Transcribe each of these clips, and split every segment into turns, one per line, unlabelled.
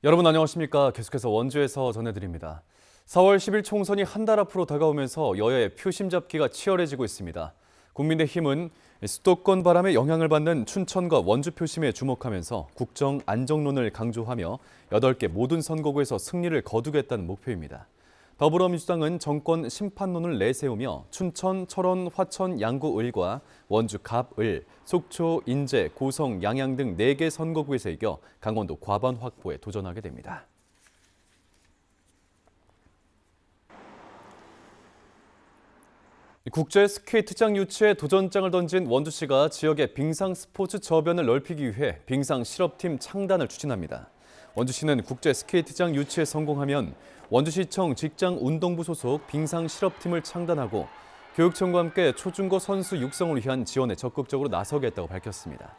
여러분 안녕하십니까? 계속해서 원주에서 전해드립니다. 4월 10일 총선이 한 달 앞으로 다가오면서 여야의 표심 잡기가 치열해지고 있습니다. 국민의힘은 수도권 바람에 영향을 받는 춘천과 원주 표심에 주목하면서 국정 안정론을 강조하며 8개 모든 선거구에서 승리를 거두겠다는 목표입니다. 더불어민주당은 정권 심판론을 내세우며 춘천, 철원, 화천, 양구, 을과 원주, 갑, 을, 속초, 인제, 고성, 양양 등 4개 선거구에서 이겨 강원도 과반 확보에 도전하게 됩니다. 국제 스케이트장 유치에 도전장을 던진 원주시가 지역의 빙상 스포츠 저변을 넓히기 위해 빙상 실업팀 창단을 추진합니다. 원주시는 국제 스케이트장 유치에 성공하면 원주시청 직장운동부 소속 빙상 실업팀을 창단하고 교육청과 함께 초중고 선수 육성을 위한 지원에 적극적으로 나서겠다고 밝혔습니다.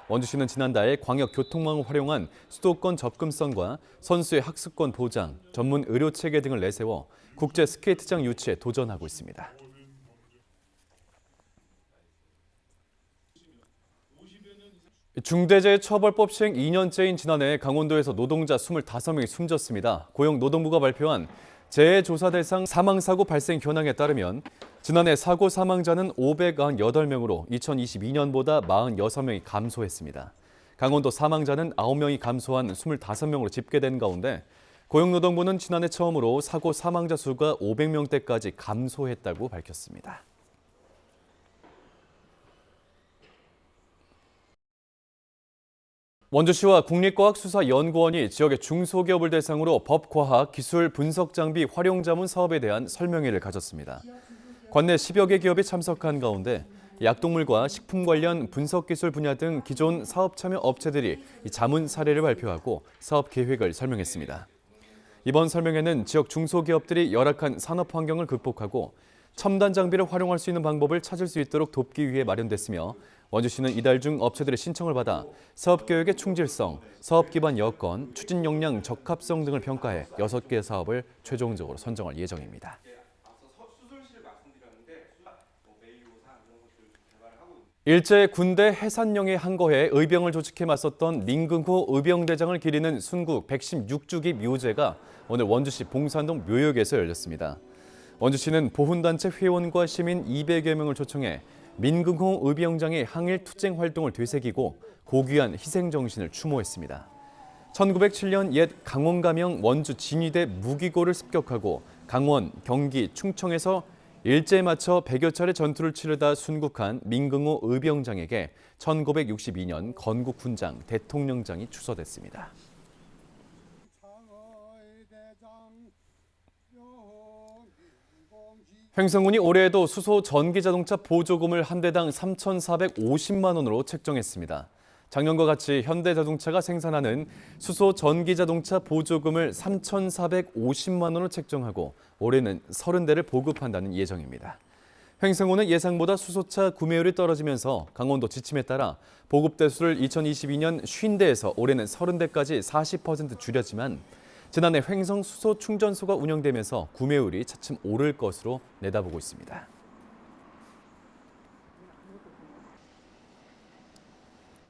원주시는 지난달 광역교통망을 활용한 수도권 접근성과 선수의 학습권 보장, 전문 의료체계 등을 내세워 국제 스케이트장 유치에 도전하고 있습니다. 중대재해처벌법 시행 2년째인 지난해 강원도에서 노동자 25명이 숨졌습니다. 고용노동부가 발표한 재해조사 대상 사망사고 발생 현황에 따르면 지난해 사고 사망자는 598명으로 2022년보다 46명이 감소했습니다. 강원도 사망자는 9명이 감소한 25명으로 집계된 가운데 고용노동부는 지난해 처음으로 사고 사망자 수가 500명대까지 감소했다고 밝혔습니다. 원주시와 국립과학수사연구원이 지역의 중소기업을 대상으로 법, 과학, 기술, 분석 장비 활용 자문 사업에 대한 설명회를 가졌습니다. 관내 10여 개 기업이 참석한 가운데 약동물과 식품 관련 분석 기술 분야 등 기존 사업 참여 업체들이 자문 사례를 발표하고 사업 계획을 설명했습니다. 이번 설명회는 지역 중소기업들이 열악한 산업 환경을 극복하고 첨단 장비를 활용할 수 있는 방법을 찾을 수 있도록 돕기 위해 마련됐으며 원주시는 이달 중 업체들의 신청을 받아 사업 계획의 충실성, 사업 기반 여건, 추진 역량 적합성 등을 평가해 6개 사업을 최종적으로 선정할 예정입니다. 일제 군대 해산령에 항거해 의병을 조직해 맞섰던 민금호 의병대장을 기리는 순국 116주기 묘제가 오늘 원주시 봉산동 묘역에서 열렸습니다. 원주시는 보훈단체 회원과 시민 200여 명을 초청해 민금호 의병장의 항일 투쟁 활동을 되새기고 고귀한 희생정신을 추모했습니다. 1907년 옛 강원가명 원주 진위대 무기고를 습격하고 강원, 경기, 충청에서 일제에 맞춰 100여 차례 전투를 치르다 순국한 민금호 의병장에게 1962년 건국훈장, 대통령장이 추서됐습니다. 횡성군이 올해에도 수소 전기자동차 보조금을 한 대당 3,450만 원으로 책정했습니다. 작년과 같이 현대자동차가 생산하는 수소 전기자동차 보조금을 3,450만 원으로 책정하고 올해는 30대를 보급한다는 예정입니다. 횡성군은 예상보다 수소차 구매율이 떨어지면서 강원도 지침에 따라 보급 대수를 2022년 50대에서 올해는 30대까지 40% 줄였지만 지난해 횡성 수소 충전소가 운영되면서 구매율이 차츰 오를 것으로 내다보고 있습니다.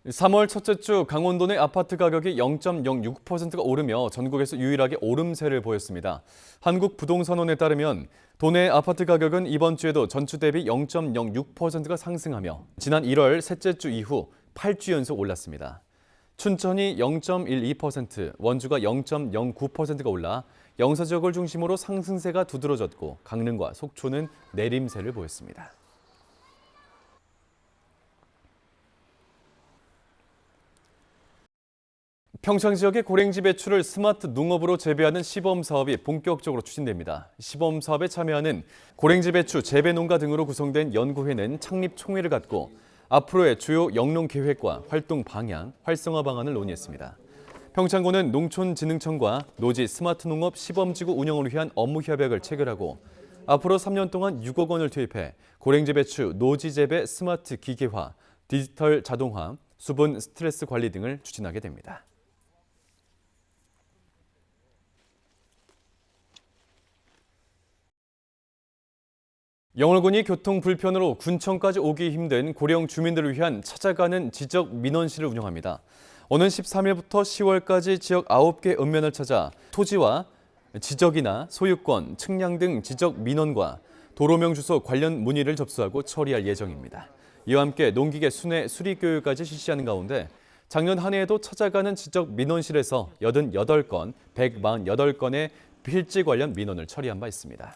(3월) 첫째 주 강원도 내 아파트 가격이 0.06%가 오르며 전국에서 유일하게 오름세를 보였습니다. 한국부동산원에 따르면 도내 아파트 가격은 이번 주에도 전주 대비 0.06%가 상승하며 지난 1월 셋째 주 이후 8주 연속 올랐습니다. 춘천이 0.12%, 원주가 0.09%가 올라 영서 지역을 중심으로 상승세가 두드러졌고 강릉과 속초는 내림세를 보였습니다. 평창 지역의 고랭지 배추를 스마트 농업으로 재배하는 시범 사업이 본격적으로 추진됩니다. 시범 사업에 참여하는 고랭지 배추 재배 농가 등으로 구성된 연구회는 창립 총회를 갖고 앞으로의 주요 영농 계획과 활동 방향, 활성화 방안을 논의했습니다. 평창군은 농촌진흥청과 노지 스마트 농업 시범지구 운영을 위한 업무 협약을 체결하고 앞으로 3년 동안 6억 원을 투입해 고랭지 배추 노지 재배 스마트 기계화, 디지털 자동화, 수분 스트레스 관리 등을 추진하게 됩니다. 영월군이 교통 불편으로 군청까지 오기 힘든 고령 주민들을 위한 찾아가는 지적 민원실을 운영합니다. 오는 13일부터 10월까지 지역 9개 읍면을 찾아 토지와 지적이나 소유권, 측량 등 지적 민원과 도로명 주소 관련 문의를 접수하고 처리할 예정입니다. 이와 함께 농기계 순회 수리 교육까지 실시하는 가운데 작년 한 해에도 찾아가는 지적 민원실에서 88건, 148건의 필지 관련 민원을 처리한 바 있습니다.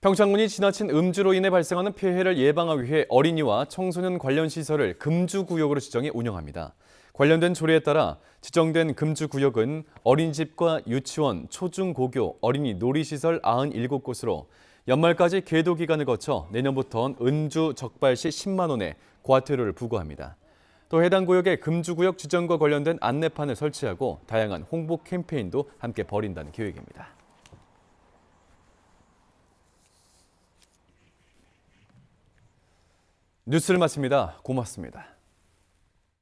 평창군이 지나친 음주로 인해 발생하는 피해를 예방하기 위해 어린이와 청소년 관련 시설을 금주구역으로 지정해 운영합니다. 관련된 조례에 따라 지정된 금주구역은 어린이집과 유치원, 초중고교, 어린이 놀이시설 97곳으로 연말까지 계도 기간을 거쳐 내년부터는 음주 적발 시 10만 원의 과태료를 부과합니다. 또 해당 구역의 금주구역 지정과 관련된 안내판을 설치하고 다양한 홍보 캠페인도 함께 벌인다는 계획입니다. 뉴스를 마칩니다. 고맙습니다.